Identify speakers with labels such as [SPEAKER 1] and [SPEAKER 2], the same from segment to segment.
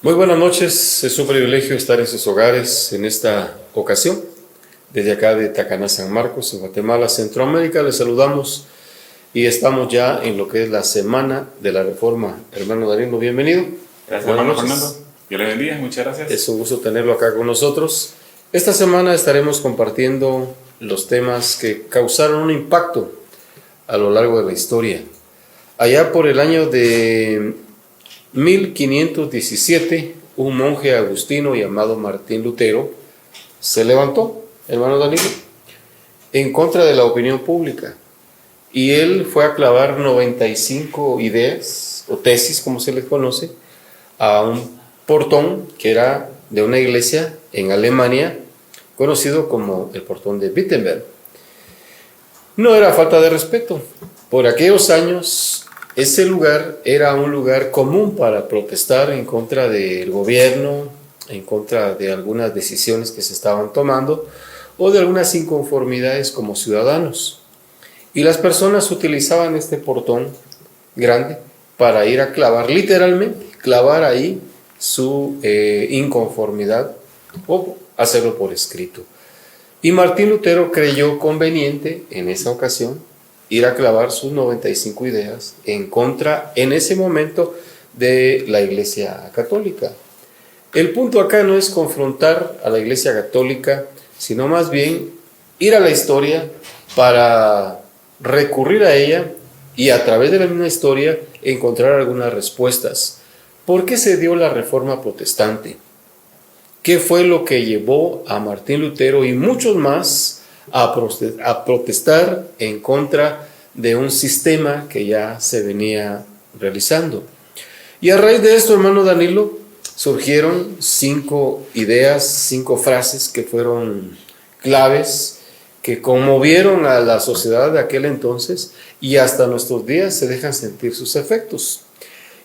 [SPEAKER 1] Muy buenas noches, es un privilegio estar en sus hogares en esta ocasión. Desde acá de Tacaná, San Marcos, en Guatemala, Centroamérica, les saludamos y estamos ya en lo que es la Semana de la Reforma. Hermano Danilo, bienvenido.
[SPEAKER 2] Gracias, hermano Fernando. Dios le bendiga, muchas gracias.
[SPEAKER 1] Es un gusto tenerlo acá con nosotros. Esta semana estaremos compartiendo los temas que causaron un impacto a lo largo de la historia. Allá por el año de 1517, un monje agustino llamado Martín Lutero se levantó, hermano Danilo, en contra de la opinión pública. Y él fue a clavar 95 ideas, o tesis como se les conoce, a un portón que era de una iglesia en Alemania, conocido como el portón de Wittenberg. No era falta de respeto. Por aquellos años, ese lugar era un lugar común para protestar en contra del gobierno, en contra de algunas decisiones que se estaban tomando o de algunas inconformidades como ciudadanos. Y las personas utilizaban este portón grande para ir a clavar, literalmente, clavar ahí su inconformidad o hacerlo por escrito. Y Martín Lutero creyó conveniente en esa ocasión ir a clavar sus 95 ideas en contra, en ese momento, de la Iglesia Católica. El punto acá no es confrontar a la Iglesia Católica, sino más bien ir a la historia para recurrir a ella y a través de la misma historia encontrar algunas respuestas. ¿Por qué se dio la Reforma Protestante? ¿Qué fue lo que llevó a Martín Lutero y muchos más a protestar en contra de un sistema que ya se venía realizando? Y a raíz de esto, hermano Danilo, surgieron 5 ideas, 5 frases que fueron claves, que conmovieron a la sociedad de aquel entonces y hasta nuestros días se dejan sentir sus efectos.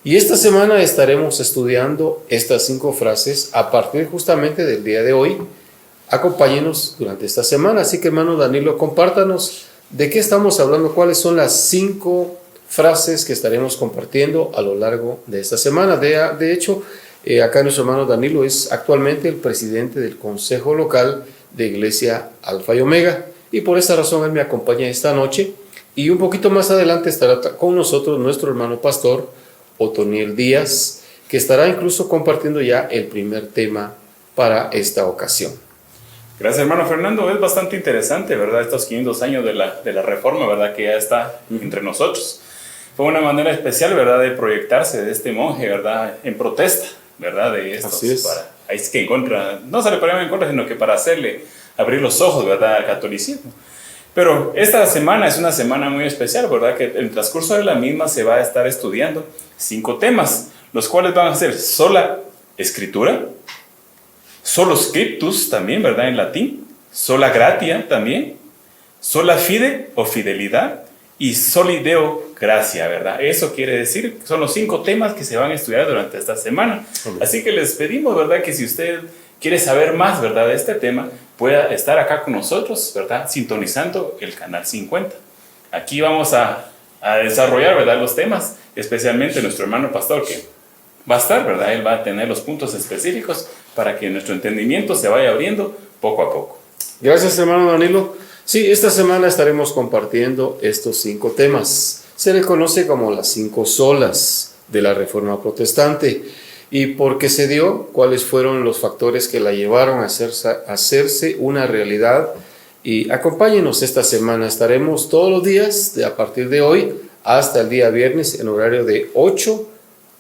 [SPEAKER 1] Y esta semana estaremos estudiando estas 5 frases a partir justamente del día de hoy. Acompáñenos durante esta semana. Así que, hermano Danilo, compártanos de qué estamos hablando, cuáles son las 5 frases que estaremos compartiendo a lo largo de esta semana. De hecho, acá nuestro hermano Danilo es actualmente el presidente del Consejo Local de Iglesia Alfa y Omega. Y por esa razón él me acompaña esta noche. Y un poquito más adelante estará con nosotros nuestro hermano pastor Otoniel Díaz, que estará incluso compartiendo ya el primer tema para esta ocasión.
[SPEAKER 2] Gracias, hermano Fernando. Es bastante interesante, ¿verdad? Estos 500 años de la Reforma, ¿verdad? Que ya está entre nosotros. Fue una manera especial, ¿verdad? De proyectarse de este monje, ¿verdad? En protesta, ¿verdad? De estos.
[SPEAKER 1] Así es.
[SPEAKER 2] Ahí es que en contra, no se le ponía en contra, sino que para hacerle abrir los ojos, ¿verdad? Al catolicismo. Pero esta semana es una semana muy especial, ¿verdad? Que en el transcurso de la misma se va a estar estudiando 5 temas, los cuales van a ser sola escritura, solo scriptus también, ¿verdad? En latín, sola gratia también, sola fide o fidelidad y soli deo gracia, ¿verdad? Eso quiere decir que son los 5 temas que se van a estudiar durante esta semana. Así que les pedimos, ¿verdad? Que si usted quiere saber más, ¿verdad? De este tema, pueda estar acá con nosotros, ¿verdad? Sintonizando el canal 50. Aquí vamos a desarrollar, ¿verdad? Los temas, especialmente nuestro hermano pastor que va a estar, ¿verdad? Él va a tener los puntos específicos para que nuestro entendimiento se vaya abriendo poco a poco.
[SPEAKER 1] Gracias, hermano Danilo. Sí, esta semana estaremos compartiendo estos 5 temas. Se le conoce como las 5 solas de la Reforma Protestante. ¿Y por qué se dio? ¿Cuáles fueron los factores que la llevaron a hacerse una realidad? Y acompáñenos esta semana. Estaremos todos los días, a partir de hoy hasta el día viernes, en horario de 8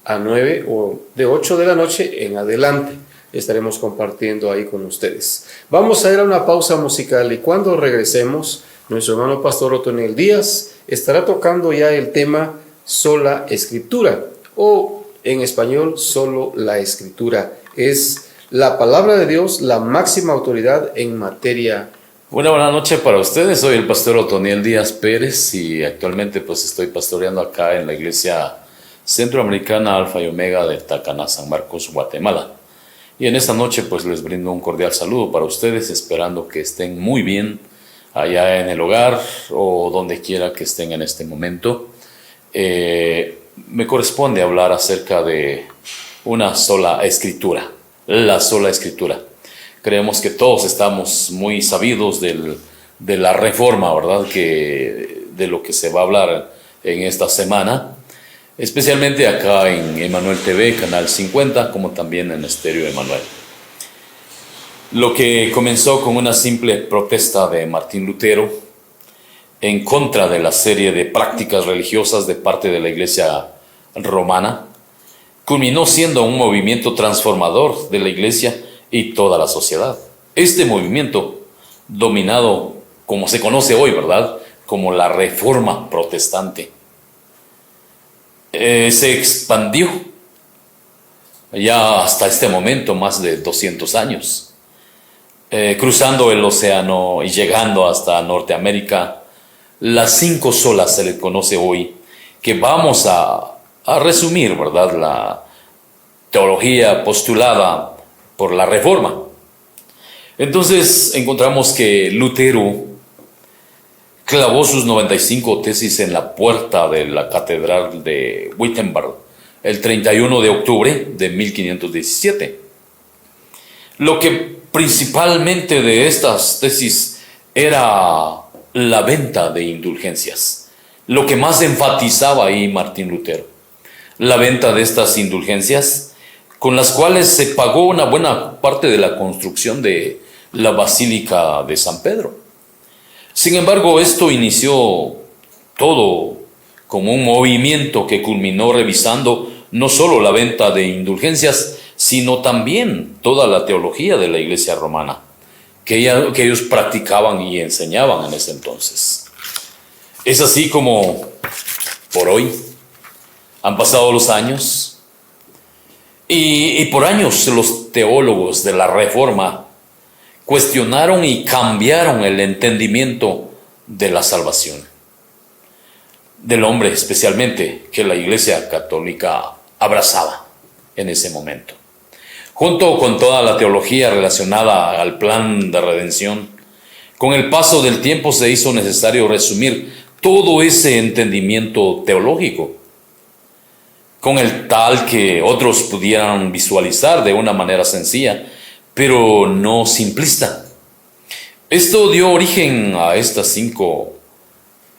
[SPEAKER 1] a 9 o de 8 de la noche en adelante. Estaremos compartiendo ahí con ustedes. Vamos a ir a una pausa musical y cuando regresemos, nuestro hermano pastor Otoniel Díaz estará tocando ya el tema sola escritura o en español, solo la escritura. Es la palabra de Dios la máxima autoridad en materia.
[SPEAKER 3] Buenas noches para ustedes. Soy el pastor Otoniel Díaz Pérez y actualmente pues estoy pastoreando acá en la iglesia centroamericana Alfa y Omega de Tacaná, San Marcos, Guatemala. Y en esta noche pues les brindo un cordial saludo para ustedes, esperando que estén muy bien allá en el hogar o donde quiera que estén en este momento. Me corresponde hablar acerca de una sola escritura, la sola escritura. Creemos que todos estamos muy sabidos de la reforma, ¿verdad? De lo que se va a hablar en esta semana, especialmente acá en Emanuel TV, Canal 50, como también en Estéreo Emanuel. Lo que comenzó con una simple protesta de Martín Lutero en contra de la serie de prácticas religiosas de parte de la Iglesia romana, culminó siendo un movimiento transformador de la Iglesia y toda la sociedad. Este movimiento, dominado como se conoce hoy, ¿verdad?, como la Reforma Protestante, se expandió ya hasta este momento más de 200 años, cruzando el océano y llegando hasta Norteamérica. Las 5 solas se le conoce hoy, que vamos a resumir, ¿verdad?, la teología postulada por la Reforma. Entonces encontramos que Lutero clavó sus 95 tesis en la puerta de la catedral de Wittenberg el 31 de octubre de 1517. Lo que principalmente de estas tesis era la venta de indulgencias. Lo que más enfatizaba ahí Martín Lutero, la venta de estas indulgencias, con las cuales se pagó una buena parte de la construcción de la Basílica de San Pedro. Sin embargo, esto inició todo como un movimiento que culminó revisando no solo la venta de indulgencias, sino también toda la teología de la Iglesia romana, que ellos practicaban y enseñaban en ese entonces. Es así como por hoy han pasado los años y por años los teólogos de la Reforma cuestionaron y cambiaron el entendimiento de la salvación del hombre, especialmente, que la Iglesia Católica abrazaba en ese momento. Junto con toda la teología relacionada al plan de redención, con el paso del tiempo se hizo necesario resumir todo ese entendimiento teológico, con el tal que otros pudieran visualizar de una manera sencilla, pero no simplista. Esto dio origen a estas 5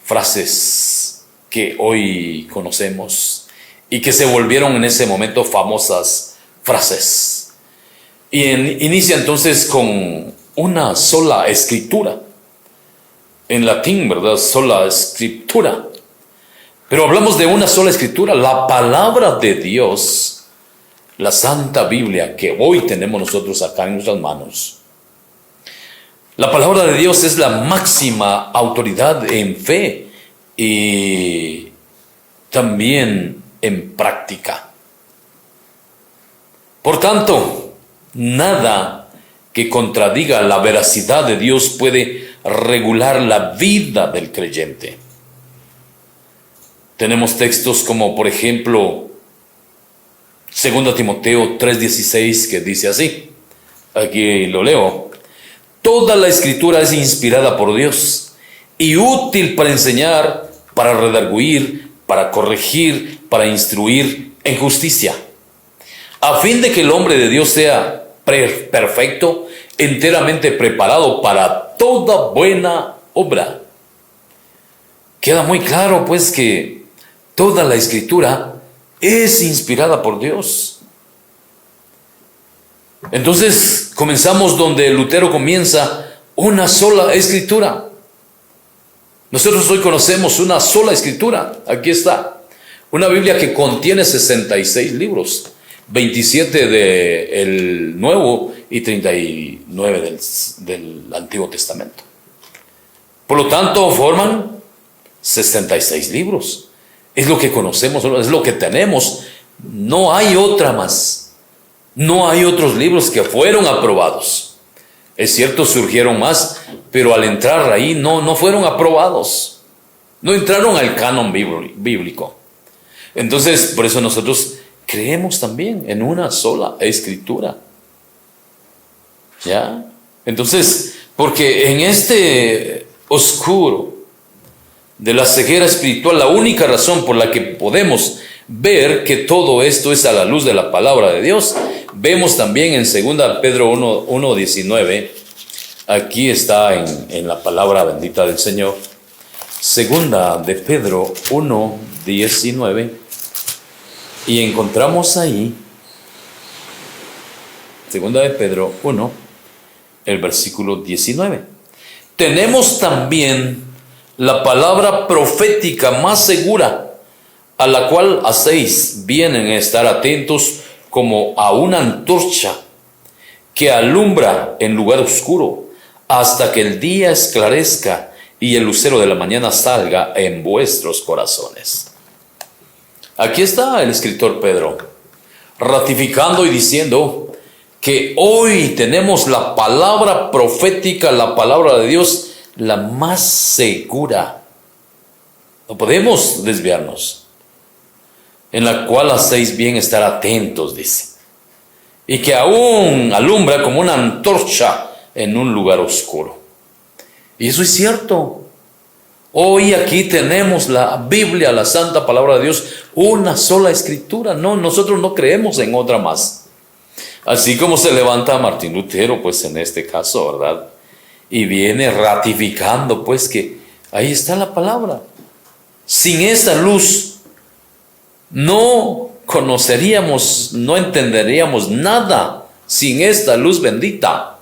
[SPEAKER 3] frases que hoy conocemos y que se volvieron en ese momento famosas frases. Y inicia entonces con una sola escritura. En latín, ¿verdad? Sola escritura. Pero hablamos de una sola escritura, la palabra de Dios, la Santa Biblia que hoy tenemos nosotros acá en nuestras manos. La palabra de Dios es la máxima autoridad en fe y también en práctica. Por tanto, nada que contradiga la veracidad de Dios puede regular la vida del creyente. Tenemos textos como, por ejemplo, 2 Timoteo 3:16, que dice así, aquí lo leo: toda la escritura es inspirada por Dios y útil para enseñar, para redarguir, para corregir, para instruir en justicia, a fin de que el hombre de Dios sea perfecto, enteramente preparado para toda buena obra. Queda muy claro, pues, que toda la escritura es inspirada por Dios. Entonces comenzamos donde Lutero comienza, una sola escritura. Nosotros hoy conocemos una sola escritura. Aquí está, una Biblia que contiene 66 libros, 27 del Nuevo y 39 del Antiguo Testamento. Por lo tanto, forman 66 libros. Es lo que conocemos, es lo que tenemos. No hay otra más. No hay otros libros que fueron aprobados. Es cierto, surgieron más, pero al entrar ahí no fueron aprobados. No entraron al canon bíblico. Entonces, por eso nosotros creemos también en una sola escritura. ¿Ya? Entonces, porque en este oscuro de la ceguera espiritual, la única razón por la que podemos ver que todo esto es a la luz de la palabra de Dios, vemos también en 2 Pedro 1:19, aquí está en la palabra bendita del Señor, 2 de Pedro 1:19, y encontramos ahí, 2 de Pedro 1, el versículo 19. Tenemos también la palabra profética más segura, a la cual hacéis bien en estar atentos como a una antorcha que alumbra en lugar oscuro, hasta que el día esclarezca y el lucero de la mañana salga en vuestros corazones. Aquí está el escritor Pedro, ratificando y diciendo que hoy tenemos la palabra profética, la palabra de Dios, la más segura. No podemos desviarnos. En la cual hacéis bien estar atentos, dice. Y que aún alumbra como una antorcha en un lugar oscuro. Y eso es cierto. Hoy aquí tenemos la Biblia, la santa palabra de Dios, una sola escritura. No, nosotros no creemos en otra más. Así como se levanta Martín Lutero, pues en este caso, ¿verdad? Y viene ratificando, pues, que ahí está la palabra. Sin esta luz no conoceríamos, no entenderíamos nada sin esta luz bendita.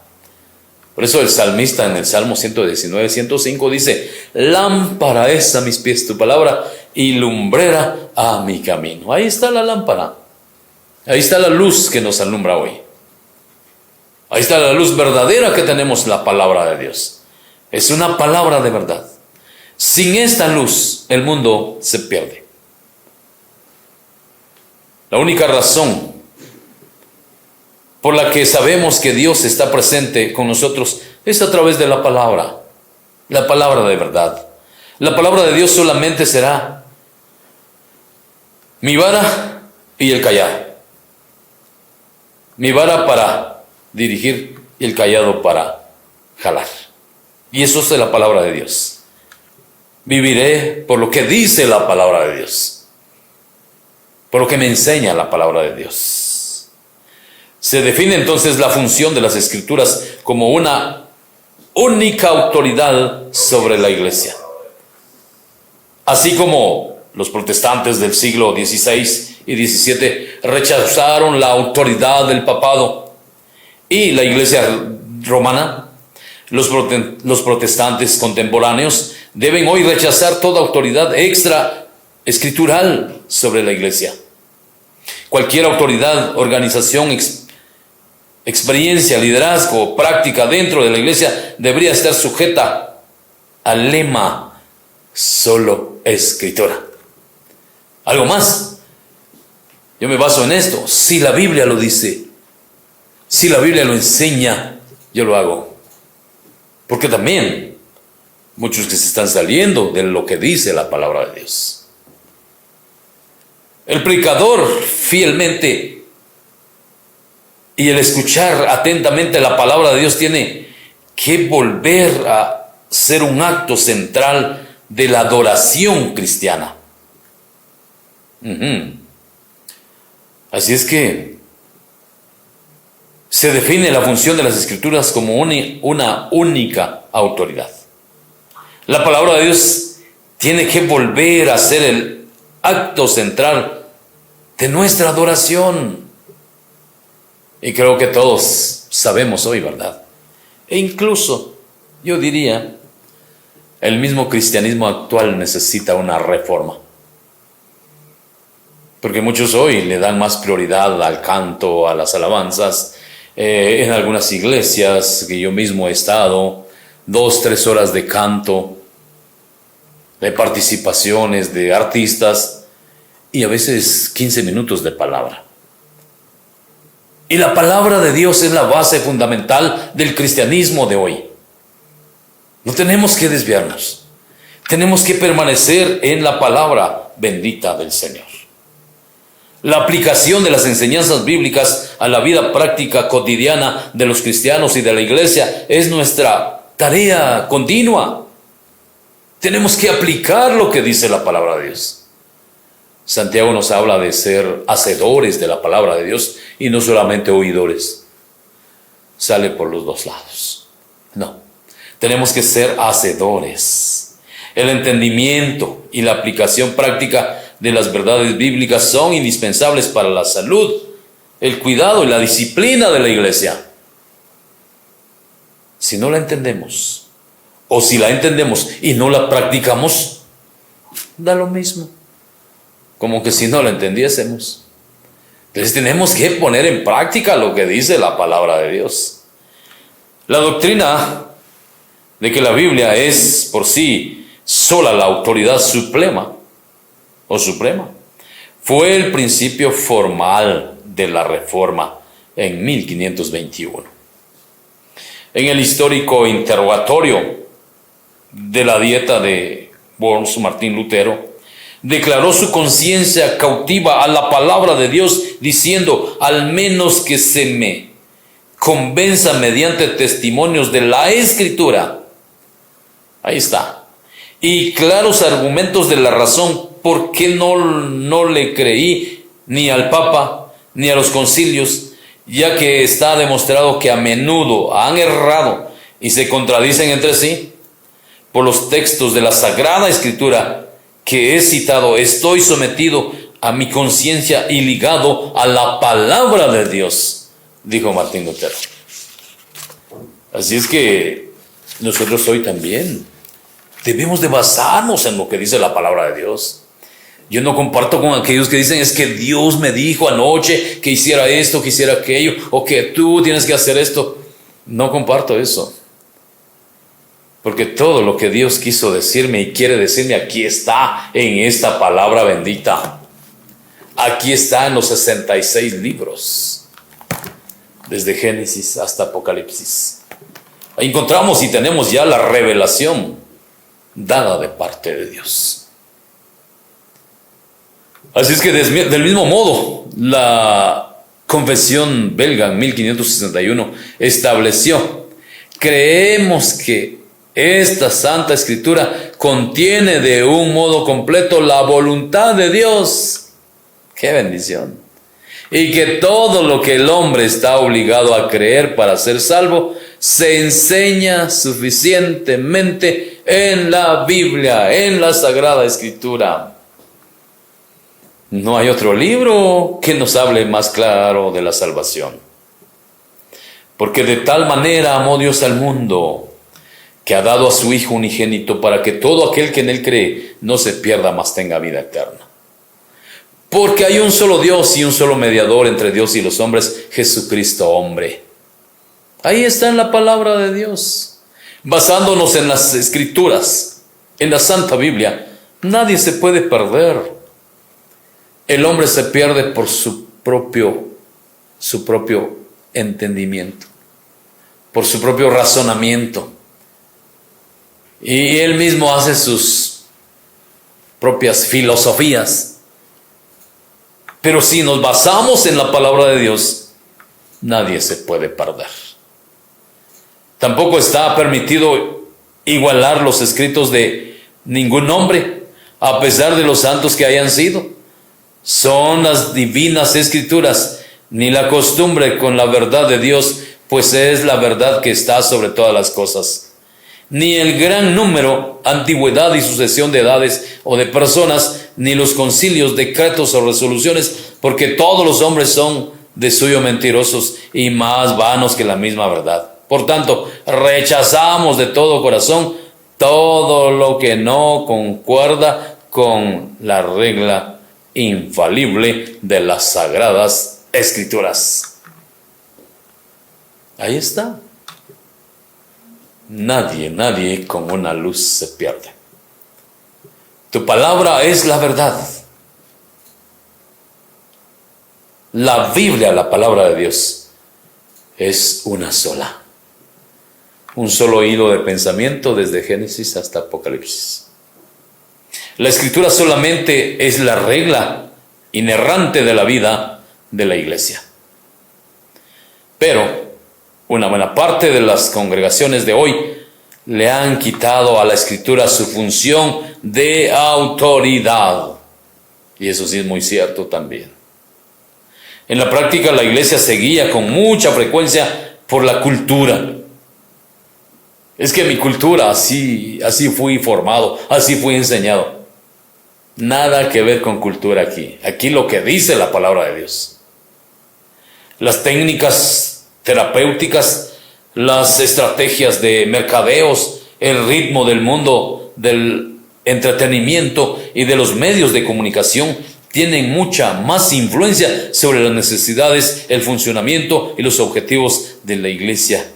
[SPEAKER 3] Por eso el salmista en el Salmo 119, 105 dice: lámpara es a mis pies tu palabra y lumbrera a mi camino. Ahí está la lámpara. Ahí está la luz que nos alumbra hoy. Ahí está la luz verdadera que tenemos, la palabra de Dios. Es una palabra de verdad. Sin esta luz, el mundo se pierde. La única razón por la que sabemos que Dios está presente con nosotros es a través de la palabra de verdad. La palabra de Dios solamente será mi vara y el callado. Mi vara para dirigir y el callado para jalar. Y eso es de la palabra de Dios. Viviré por lo que dice la palabra de Dios. Por lo que me enseña la palabra de Dios. Se define entonces la función de las Escrituras como una única autoridad sobre la iglesia. Así como los protestantes del siglo XVI y XVII rechazaron la autoridad del papado y la iglesia romana, los protestantes contemporáneos deben hoy rechazar toda autoridad extra escritural sobre la iglesia. Cualquier autoridad, organización, experiencia, liderazgo o práctica dentro de la iglesia debería estar sujeta al lema solo escritura. Algo más, yo me baso en esto: si la Biblia lo dice, si la Biblia lo enseña, yo lo hago. Porque también muchos que se están saliendo de lo que dice la palabra de Dios. El predicador fielmente y el escuchar atentamente la palabra de Dios tiene que volver a ser un acto central de la adoración cristiana. Así es que se define la función de las Escrituras como una única autoridad. La palabra de Dios tiene que volver a ser el acto central de nuestra adoración. Y creo que todos sabemos hoy, ¿verdad? E incluso, yo diría, el mismo cristianismo actual necesita una reforma. Porque muchos hoy le dan más prioridad al canto, a las alabanzas. En algunas iglesias que yo mismo he estado, 2-3 horas de canto, de participaciones de artistas, y a veces 15 minutos de palabra. Y la palabra de Dios es la base fundamental del cristianismo de hoy. No tenemos que desviarnos. Tenemos que permanecer en la palabra bendita del Señor. La aplicación de las enseñanzas bíblicas a la vida práctica cotidiana de los cristianos y de la iglesia es nuestra tarea continua. Tenemos que aplicar lo que dice la palabra de Dios. Santiago nos habla de ser hacedores de la palabra de Dios y no solamente oidores. Sale por los dos lados. No, tenemos que ser hacedores. El entendimiento y la aplicación práctica de las verdades bíblicas son indispensables para la salud, el cuidado y la disciplina de la iglesia. Si no la entendemos, o si la entendemos y no la practicamos, da lo mismo, como que si no la entendiésemos. Entonces tenemos que poner en práctica lo que dice la palabra de Dios. La doctrina de que la Biblia es por sí sola la autoridad suprema fue el principio formal de la Reforma en 1521. En el histórico interrogatorio de la dieta de Worms, Martín Lutero declaró su conciencia cautiva a la palabra de Dios, diciendo: al menos que se me convenza mediante testimonios de la Escritura, ahí está, y claros argumentos de la razón, ¿por qué no le creí ni al Papa ni a los concilios? Ya que está demostrado que a menudo han errado y se contradicen entre sí. Por los textos de la Sagrada Escritura que he citado, estoy sometido a mi conciencia y ligado a la palabra de Dios, dijo Martín Lutero. Así es que nosotros hoy también debemos de basarnos en lo que dice la palabra de Dios. Yo no comparto con aquellos que dicen: es que Dios me dijo anoche que hiciera esto, que hiciera aquello, o que tú tienes que hacer esto. No comparto eso. Porque todo lo que Dios quiso decirme y quiere decirme, aquí está en esta palabra bendita. Aquí está en los 66 libros, desde Génesis hasta Apocalipsis. Ahí encontramos y tenemos ya la revelación dada de parte de Dios. Así es que del mismo modo, la Confesión belga en 1561 estableció: creemos que esta Santa Escritura contiene de un modo completo la voluntad de Dios. ¡Qué bendición! Y que todo lo que el hombre está obligado a creer para ser salvo se enseña suficientemente en la Biblia, en la Sagrada Escritura. No hay otro libro que nos hable más claro de la salvación. Porque de tal manera amó Dios al mundo, que ha dado a su Hijo unigénito, para que todo aquel que en él cree no se pierda, mas tenga vida eterna. Porque hay un solo Dios y un solo mediador entre Dios y los hombres, Jesucristo hombre. Ahí está en la palabra de Dios. Basándonos en las Escrituras, en la Santa Biblia, nadie se puede perder. El hombre se pierde por su propio entendimiento, por su propio razonamiento. Y él mismo hace sus propias filosofías. Pero si nos basamos en la palabra de Dios, nadie se puede perder. Tampoco está permitido igualar los escritos de ningún hombre, a pesar de los santos que hayan sido. Son las divinas Escrituras, ni la costumbre con la verdad de Dios, pues es la verdad que está sobre todas las cosas. Ni el gran número, antigüedad y sucesión de edades o de personas, ni los concilios, decretos o resoluciones, porque todos los hombres son de suyo mentirosos y más vanos que la misma verdad. Por tanto, rechazamos de todo corazón todo lo que no concuerda con la regla infalible de las Sagradas Escrituras. Ahí está. Nadie con una luz se pierde. Tu palabra es la verdad. La Biblia, la palabra de Dios, es una sola. Un solo hilo de pensamiento desde Génesis hasta Apocalipsis. La Escritura solamente es la regla inerrante de la vida de la iglesia. Pero una buena parte de las congregaciones de hoy le han quitado a la Escritura su función de autoridad. Y eso sí es muy cierto también. En la práctica la iglesia se guía con mucha frecuencia por la cultura. Es que mi cultura, así fui formado, así fui enseñado. Nada que ver con cultura aquí. Aquí lo que dice la palabra de Dios. Las técnicas terapéuticas, las estrategias de mercadeos, el ritmo del mundo del entretenimiento y de los medios de comunicación tienen mucha más influencia sobre las necesidades, el funcionamiento y los objetivos de la iglesia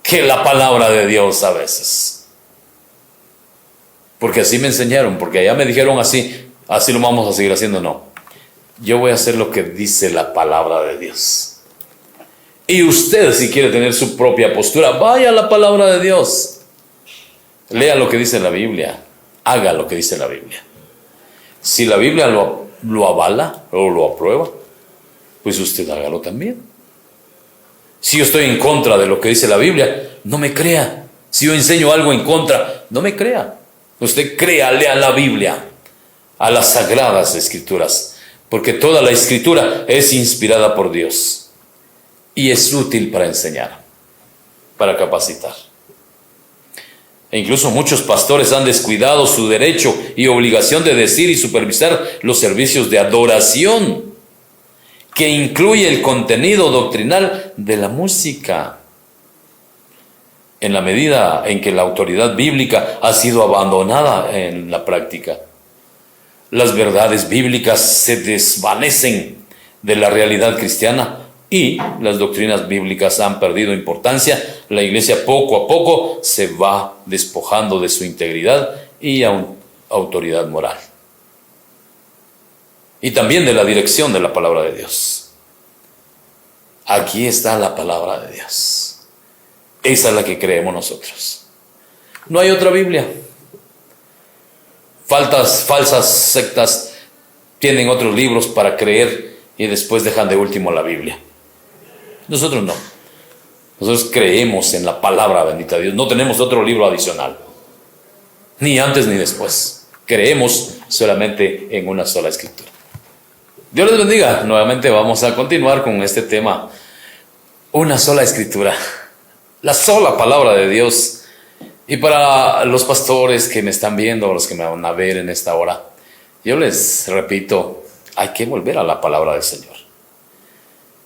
[SPEAKER 3] que la palabra de Dios a veces. Porque así me enseñaron, porque allá me dijeron así lo vamos a seguir haciendo. No, yo voy a hacer lo que dice la palabra de Dios. Y usted, si quiere tener su propia postura, vaya a la palabra de Dios. Lea lo que dice la Biblia, haga lo que dice la Biblia. Si la Biblia lo avala o lo aprueba, pues usted hágalo también. Si yo estoy en contra de lo que dice la Biblia, no me crea. Si yo enseño algo en contra, no me crea. Usted créale a la Biblia, a las sagradas escrituras, porque toda la escritura es inspirada por Dios y es útil para enseñar, para capacitar. E incluso muchos pastores han descuidado su derecho y obligación de decir y supervisar los servicios de adoración, que incluye el contenido doctrinal de la música. En la medida en que la autoridad bíblica ha sido abandonada en la práctica, las verdades bíblicas se desvanecen de la realidad cristiana y las doctrinas bíblicas han perdido importancia. La iglesia poco a poco se va despojando de su integridad y autoridad moral. Y también de la dirección de la palabra de Dios. Aquí está la palabra de Dios. Esa es la que creemos nosotros. No hay otra Biblia. Falsas sectas tienen otros libros para creer y después dejan de último la Biblia. Nosotros no. Nosotros creemos en la palabra bendita de Dios. No tenemos otro libro adicional. Ni antes ni después. Creemos solamente en una sola escritura. Dios les bendiga. Nuevamente vamos a continuar con este tema. Una sola escritura. La sola palabra de Dios. Y para los pastores que me están viendo, los que me van a ver en esta hora, yo les repito, hay que volver a la palabra del Señor.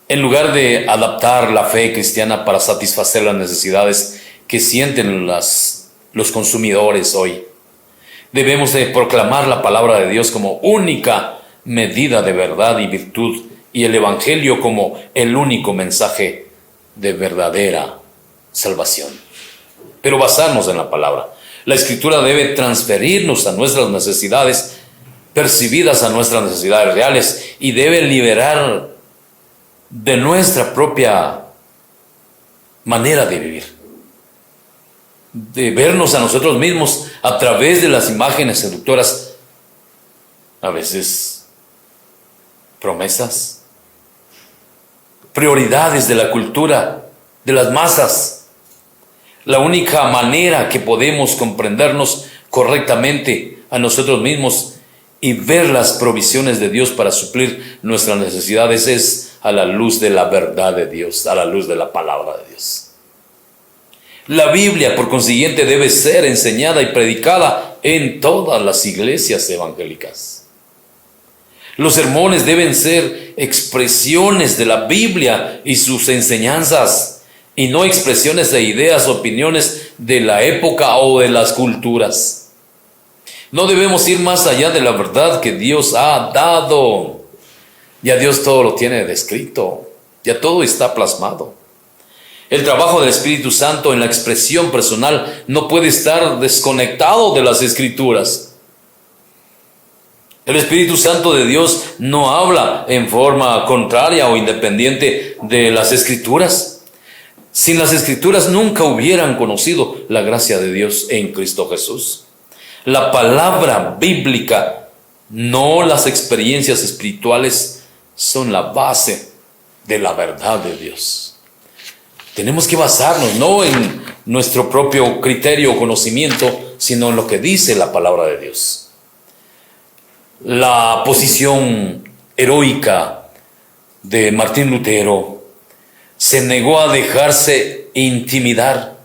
[SPEAKER 3] En lugar de adaptar la fe cristiana para satisfacer las necesidades que sienten los consumidores hoy, debemos de proclamar la palabra de Dios como única medida de verdad y virtud, y el Evangelio como el único mensaje de verdadera salvación. Pero basarnos en la palabra. La Escritura debe transferirnos a nuestras necesidades, percibidas a nuestras necesidades reales, y debe liberar de nuestra propia manera de vivir, de vernos a nosotros mismos a través de las imágenes seductoras, a veces promesas, prioridades de la cultura, de las masas. La única manera que podemos comprendernos correctamente a nosotros mismos y ver las provisiones de Dios para suplir nuestras necesidades es a la luz de la verdad de Dios, a la luz de la palabra de Dios. La Biblia, por consiguiente, debe ser enseñada y predicada en todas las iglesias evangélicas. Los sermones deben ser expresiones de la Biblia y sus enseñanzas, y no expresiones de ideas o opiniones de la época o de las culturas. No debemos ir más allá de la verdad que Dios ha dado. Ya Dios todo lo tiene descrito, ya todo está plasmado. El trabajo del Espíritu Santo en la expresión personal no puede estar desconectado de las Escrituras. El Espíritu Santo de Dios no habla en forma contraria o independiente de las Escrituras. Sin las Escrituras nunca hubieran conocido la gracia de Dios en Cristo Jesús. La palabra bíblica, no las experiencias espirituales, son la base de la verdad de Dios. Tenemos que basarnos no en nuestro propio criterio o conocimiento, sino en lo que dice la palabra de Dios. la posición heroica de Martín Lutero. Se negó a dejarse intimidar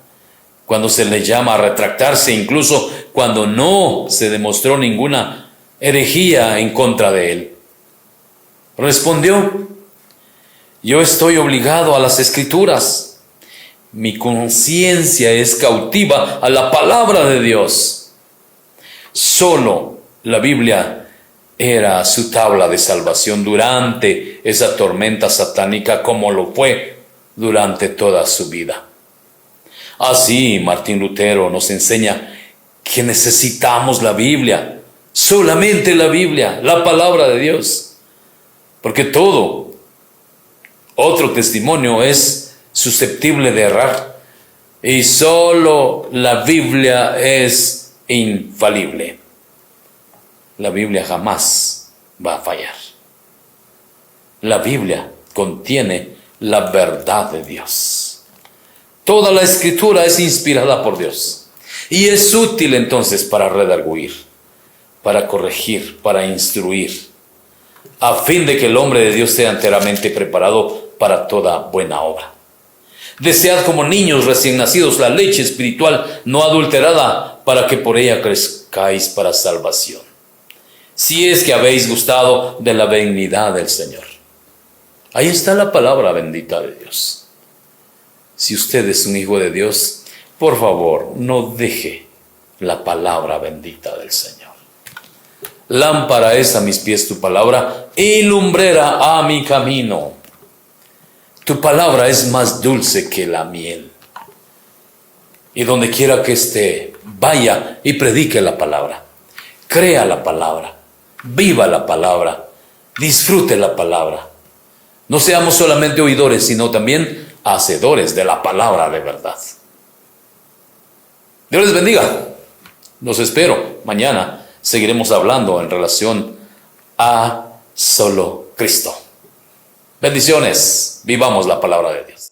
[SPEAKER 3] cuando se le llama a retractarse, incluso cuando no se demostró ninguna herejía en contra de él. Respondió: yo estoy obligado a las Escrituras. Mi conciencia es cautiva a la palabra de Dios. Solo la Biblia era su tabla de salvación durante esa tormenta satánica, como lo fue durante toda su vida. Así, Martín Lutero nos enseña que necesitamos la Biblia, solamente la Biblia, la palabra de Dios, porque todo otro testimonio es susceptible de errar y solo la Biblia es infalible. La Biblia jamás va a fallar. La Biblia contiene la verdad de Dios. Toda la Escritura es inspirada por Dios y es útil entonces para redarguir, para corregir, para instruir, a fin de que el hombre de Dios sea enteramente preparado para toda buena obra. Desead como niños recién nacidos la leche espiritual no adulterada, para que por ella crezcáis para salvación, si es que habéis gustado de la benignidad del Señor. Ahí está la palabra bendita de Dios. Si usted es un hijo de Dios, por favor, no deje la palabra bendita del Señor. Lámpara es a mis pies tu palabra y lumbrera a mi camino. Tu palabra es más dulce que la miel. Y donde quiera que esté, vaya y predique la palabra. Crea la palabra. Viva la palabra. Disfrute la palabra. No seamos solamente oidores, sino también hacedores de la palabra de verdad. Dios les bendiga. Los espero. Mañana seguiremos hablando en relación a solo Cristo. Bendiciones. Vivamos la palabra de Dios.